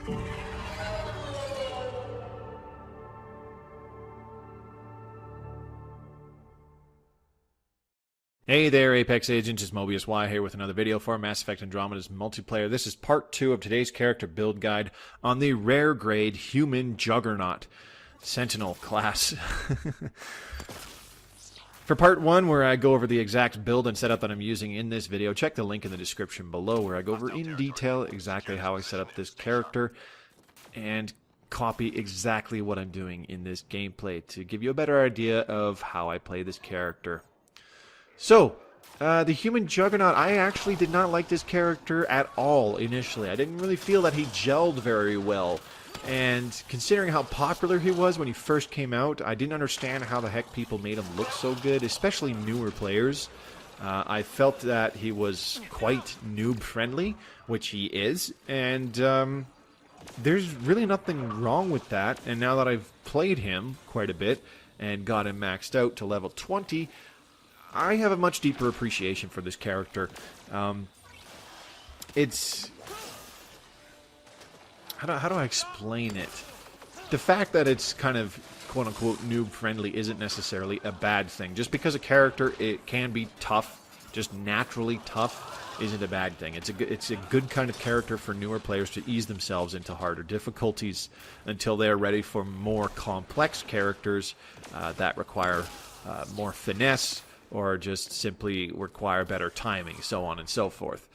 Hey there, Apex Agents, it's Mobius Y here with another video for Mass Effect Andromeda's multiplayer. This is part 2 of today's character build guide on the rare grade Human Juggernaut Sentinel class. For part 1, where I go over the exact build and setup that I'm using in this video, check the link in the description below where I go over in detail exactly how I set up this character and copy exactly what I'm doing in this gameplay to give you a better idea of how I play this character. So, the Human Juggernaut, I actually did not like this character at all initially. I didn't really feel that he gelled very well. And considering how popular he was when he first came out, I didn't understand how the heck people made him look so good, especially newer players. I felt that he was quite noob-friendly, which he is, and there's really nothing wrong with that. And now that I've played him quite a bit and got him maxed out to level 20, I have a much deeper appreciation for this character. It's... How do I explain it? The fact that it's kind of quote-unquote noob-friendly isn't necessarily a bad thing. Just because a character it can be tough, just naturally tough, isn't a bad thing. It's a good kind of character for newer players to ease themselves into harder difficulties until they're ready for more complex characters that require more finesse, or just simply require better timing, so on and so forth.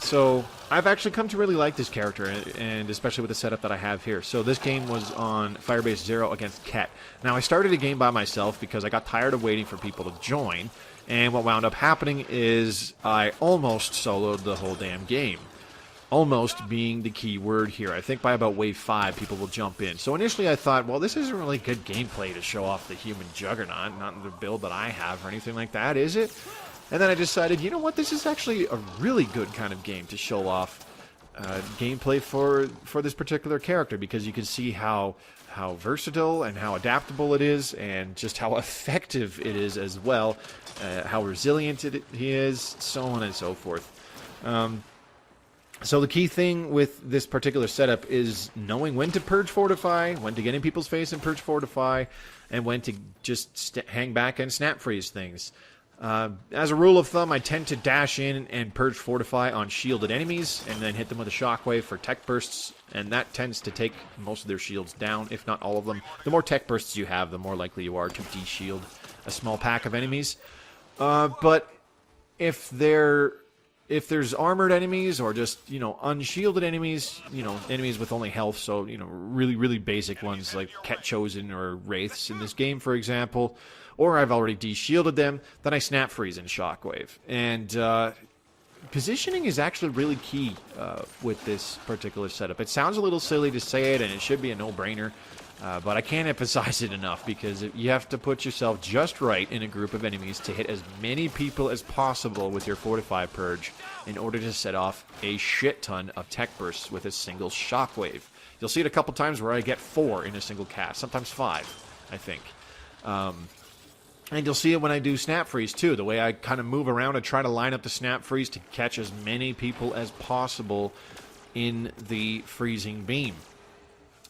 So I've actually come to really like this character, and especially with the setup that I have here. So this game was on Firebase 0 against Ket. Now I started a game by myself because I got tired of waiting for people to join, and what wound up happening is I almost soloed the whole damn game. Almost being the key word here. I think by about wave 5 people will jump in. So initially I thought, well, this isn't really good gameplay to show off the Human Juggernaut, not the build that I have or anything like that, is it? And then I decided, you know what, this is actually a really good kind of game to show off gameplay for this particular character, because you can see how versatile and how adaptable it is, and just how effective it is as well, how resilient he is, so on and so forth. So the key thing with this particular setup is knowing when to purge fortify, when to get in people's face and purge fortify, and when to just hang back and snap freeze things. As a rule of thumb, I tend to dash in and purge fortify on shielded enemies, and then hit them with a shockwave for tech bursts, and that tends to take most of their shields down, if not all of them. The more tech bursts you have, the more likely you are to de-shield a small pack of enemies. But if there's armored enemies, or just, unshielded enemies, enemies with only health, so, really, really basic ones like Ket Chosen or Wraiths in this game, for example, or I've already de-shielded them, then I snap freeze and shockwave. And positioning is actually really key with this particular setup. It sounds a little silly to say it, and it should be a no-brainer, but I can't emphasize it enough, because you have to put yourself just right in a group of enemies to hit as many people as possible with your Fortify Purge in order to set off a shit ton of tech bursts with a single shockwave. You'll see it a couple times where I get 4 in a single cast, sometimes 5, I think. And you'll see it when I do Snap Freeze too, the way I kind of move around and try to line up the Snap Freeze to catch as many people as possible in the freezing beam,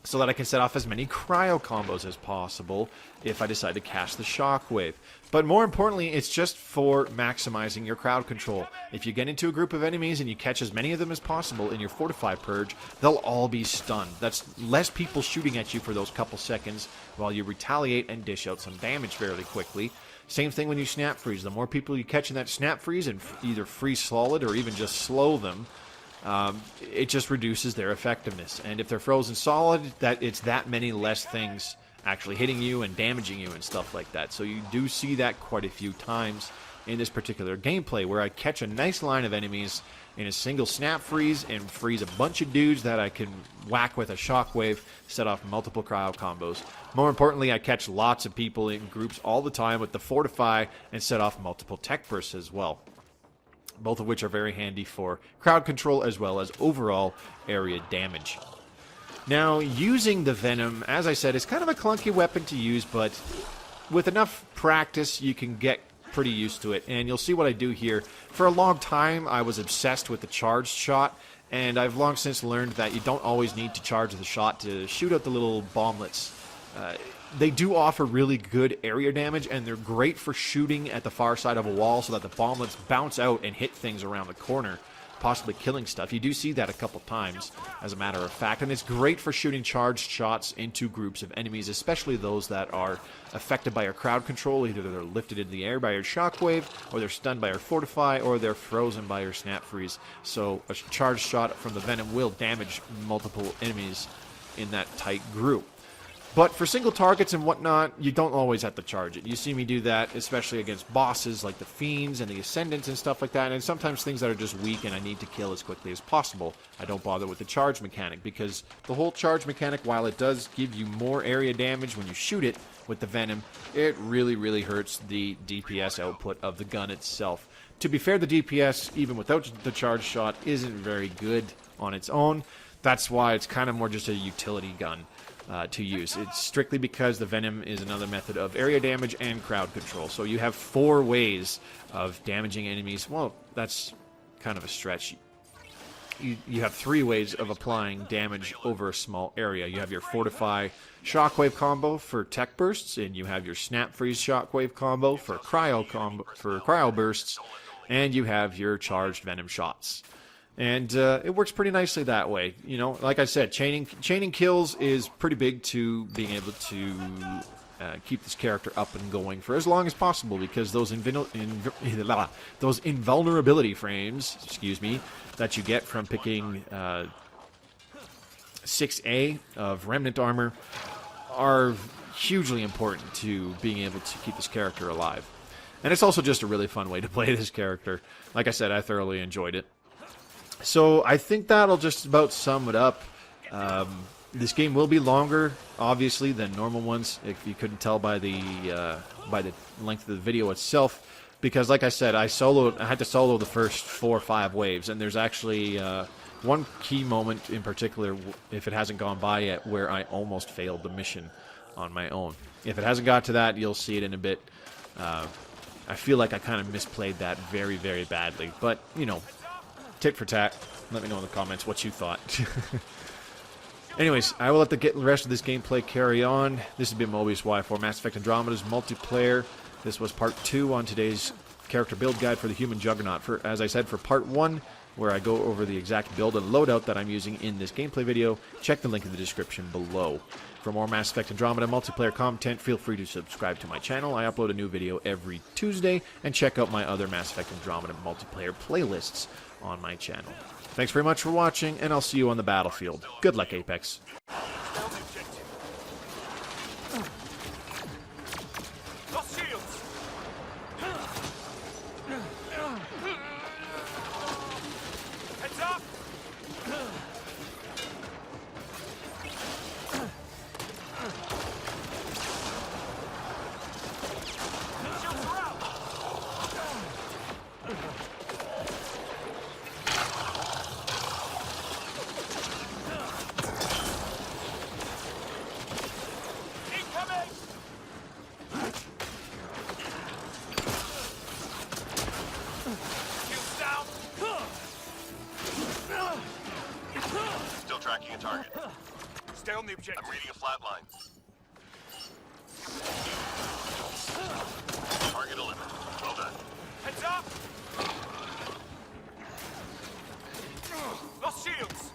so that I can set off as many cryo combos as possible if I decide to cast the shockwave. But more importantly, it's just for maximizing your crowd control. If you get into a group of enemies and you catch as many of them as possible in your Fortify Purge, they'll all be stunned. That's less people shooting at you for those couple seconds while you retaliate and dish out some damage fairly quickly. Same thing when you Snap Freeze. The more people you catch in that Snap Freeze and either freeze solid or even just slow them, it just reduces their effectiveness. And if they're frozen solid, it's that many less things actually hitting you and damaging you and stuff like that. So you do see that quite a few times in this particular gameplay, where I catch a nice line of enemies in a single snap freeze and freeze a bunch of dudes that I can whack with a shockwave, set off multiple cryo combos. More importantly, I catch lots of people in groups all the time with the Fortify and set off multiple tech bursts as well, both of which are very handy for crowd control as well as overall area damage. Now, using the Venom, as I said, is kind of a clunky weapon to use, but with enough practice, you can get pretty used to it. And you'll see what I do here. For a long time, I was obsessed with the charged shot, And I've long since learned that you don't always need to charge the shot to shoot out the little bomblets. They do offer really good area damage, and they're great for shooting at the far side of a wall so that the bomblets bounce out and hit things around the corner, possibly killing stuff. You do see that a couple times, as a matter of fact, and it's great for shooting charged shots into groups of enemies, especially those that are affected by your crowd control. Either they're lifted into the air by your shockwave, or they're stunned by your fortify, or they're frozen by your snap freeze. So a charged shot from the venom will damage multiple enemies in that tight group. But for single targets and whatnot, you don't always have to charge it. You see me do that, especially against bosses like the Fiends and the Ascendants and stuff like that, and sometimes things that are just weak and I need to kill as quickly as possible. I don't bother with the charge mechanic, because the whole charge mechanic, while it does give you more area damage when you shoot it with the Venom, it really, really hurts the DPS output of the gun itself. To be fair, the DPS, even without the charge shot, isn't very good on its own. That's why it's kind of more just a utility gun to use. It's strictly because the Venom is another method of area damage and crowd control. So you have 4 ways of damaging enemies. Well, that's kind of a stretch. You have 3 ways of applying damage over a small area. You have your Fortify Shockwave combo for tech bursts, and you have your Snap Freeze Shockwave combo for cryo bursts, and you have your charged Venom shots. And it works pretty nicely that way. You know, like I said, chaining kills is pretty big to being able to keep this character up and going for as long as possible, because those invulnerability frames, that you get from picking 6A of Remnant armor are hugely important to being able to keep this character alive. And it's also just a really fun way to play this character. Like I said, I thoroughly enjoyed it. So I think that'll just about sum it up. This game will be longer, obviously, than normal ones, if you couldn't tell by the length of the video itself. Because, like I said, I had to solo the first 4 or 5 waves, and there's actually one key moment in particular, if it hasn't gone by yet, where I almost failed the mission on my own. If it hasn't got to that, you'll see it in a bit. I feel like I kind of misplayed that very, very badly. But, you know, tit for tat. Let me know in the comments what you thought. Anyways, I will let the rest of this gameplay carry on. This has been Mobius Y4 Mass Effect Andromeda's multiplayer. This was part 2 on today's character build guide for the Human Juggernaut. As I said, for part 1, where I go over the exact build and loadout that I'm using in this gameplay video, check the link in the description below. For more Mass Effect Andromeda multiplayer content, feel free to subscribe to my channel. I upload a new video every Tuesday, and check out my other Mass Effect Andromeda multiplayer playlists on my channel. Thanks very much for watching, and I'll see you on the battlefield. Good luck, Apex. Tracking a target. Stay on the objective. I'm reading a flat line. Target eliminated. Well done. Heads up! Lost shields!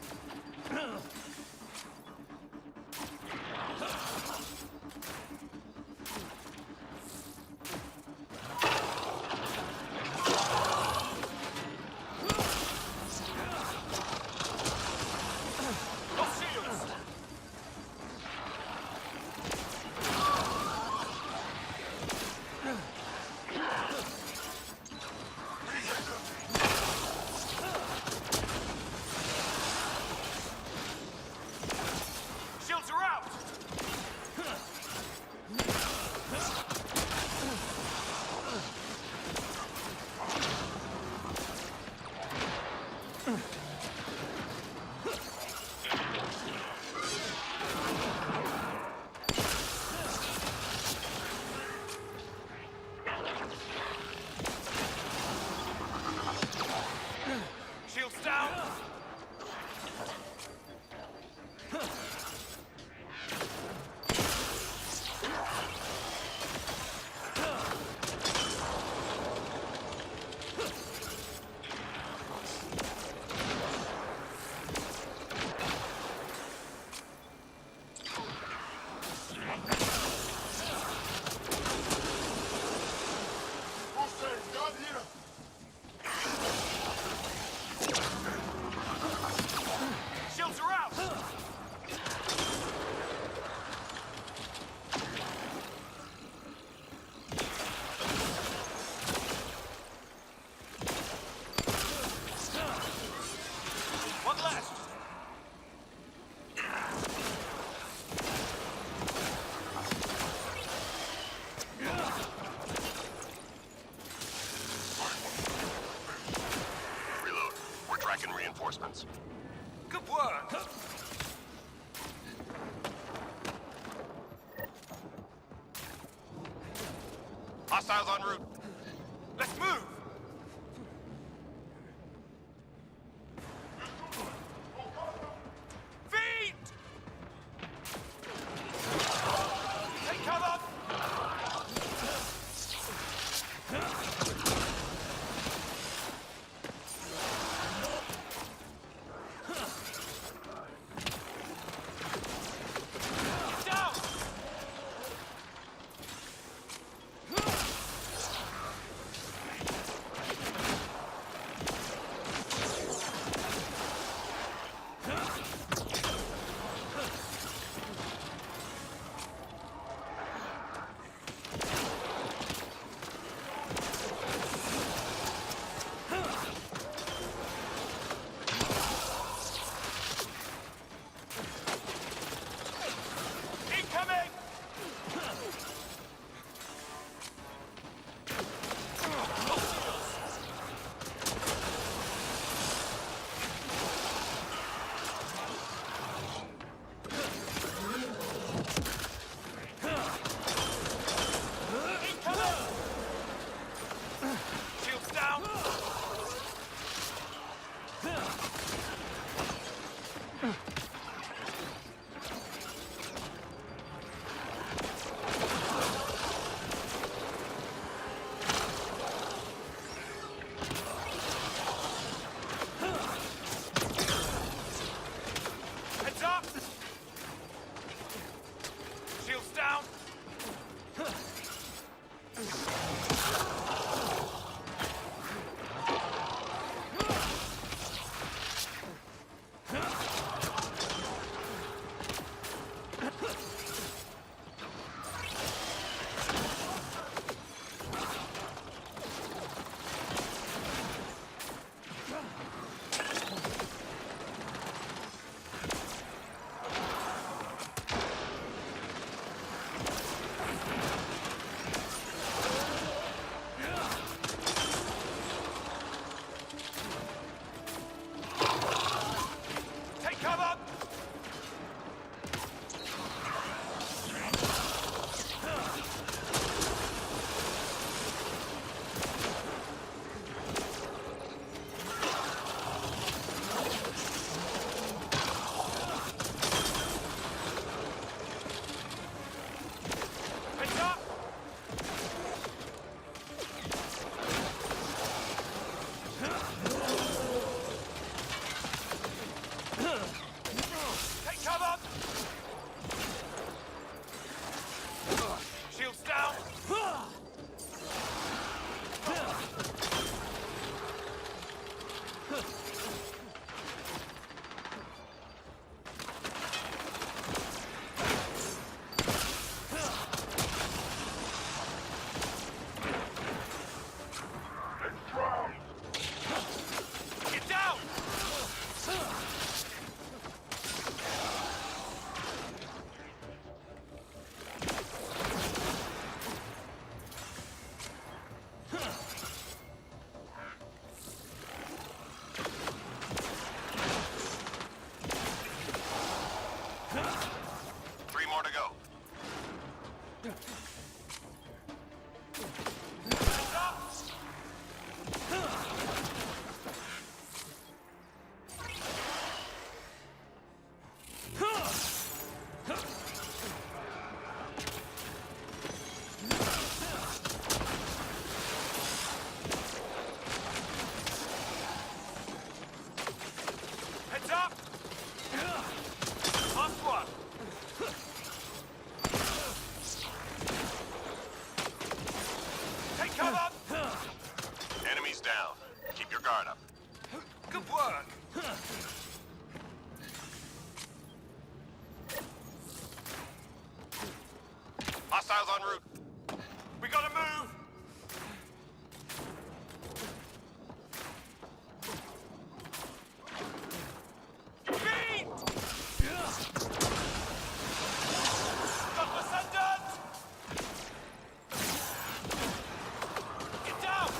reinforcements. Good work! Hostiles en route. Let's move! Feet! Take cover! Down! Incoming! Incoming! Shields down! Heads up! Shields down! Take cover! Heads up! Take cover! Shields down! Get down! Three more to go. Heads up! Last one! Take cover! Enemies down. Keep your guard up. Good work! Hostiles en route. We gotta move! Feet! Got the sentence! Get down!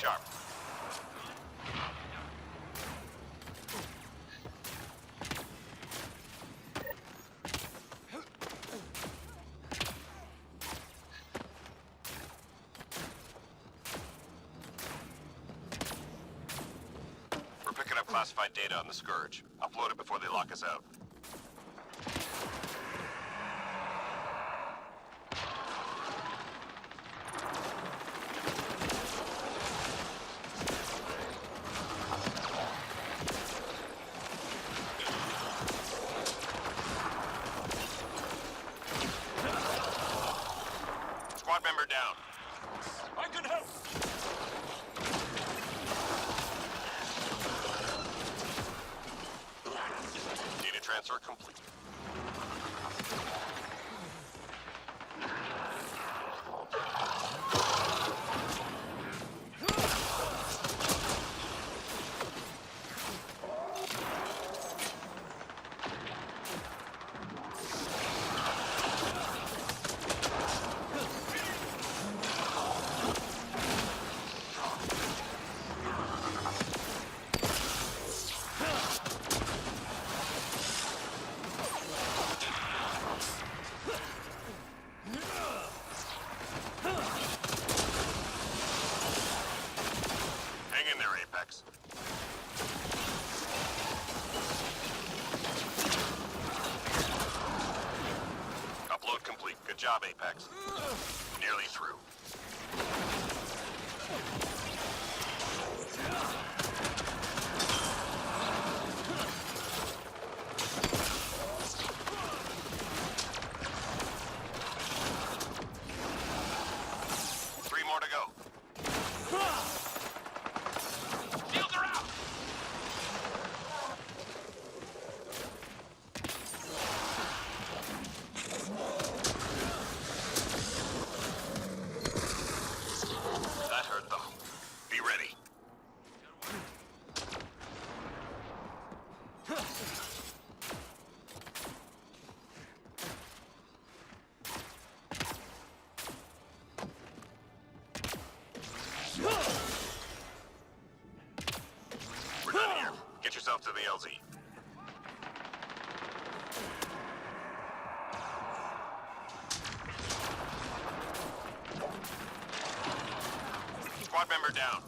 sharp. We're picking up classified data on the Scourge. Upload it before they lock us out. Squad member down. I can help. Data transfer complete. Hang in there, Apex. Upload complete. Good job, Apex. Nearly through. Three more to go. Shields are out! That hurt them. Be ready. We're done here. Get yourself to the LZ. Squad member down.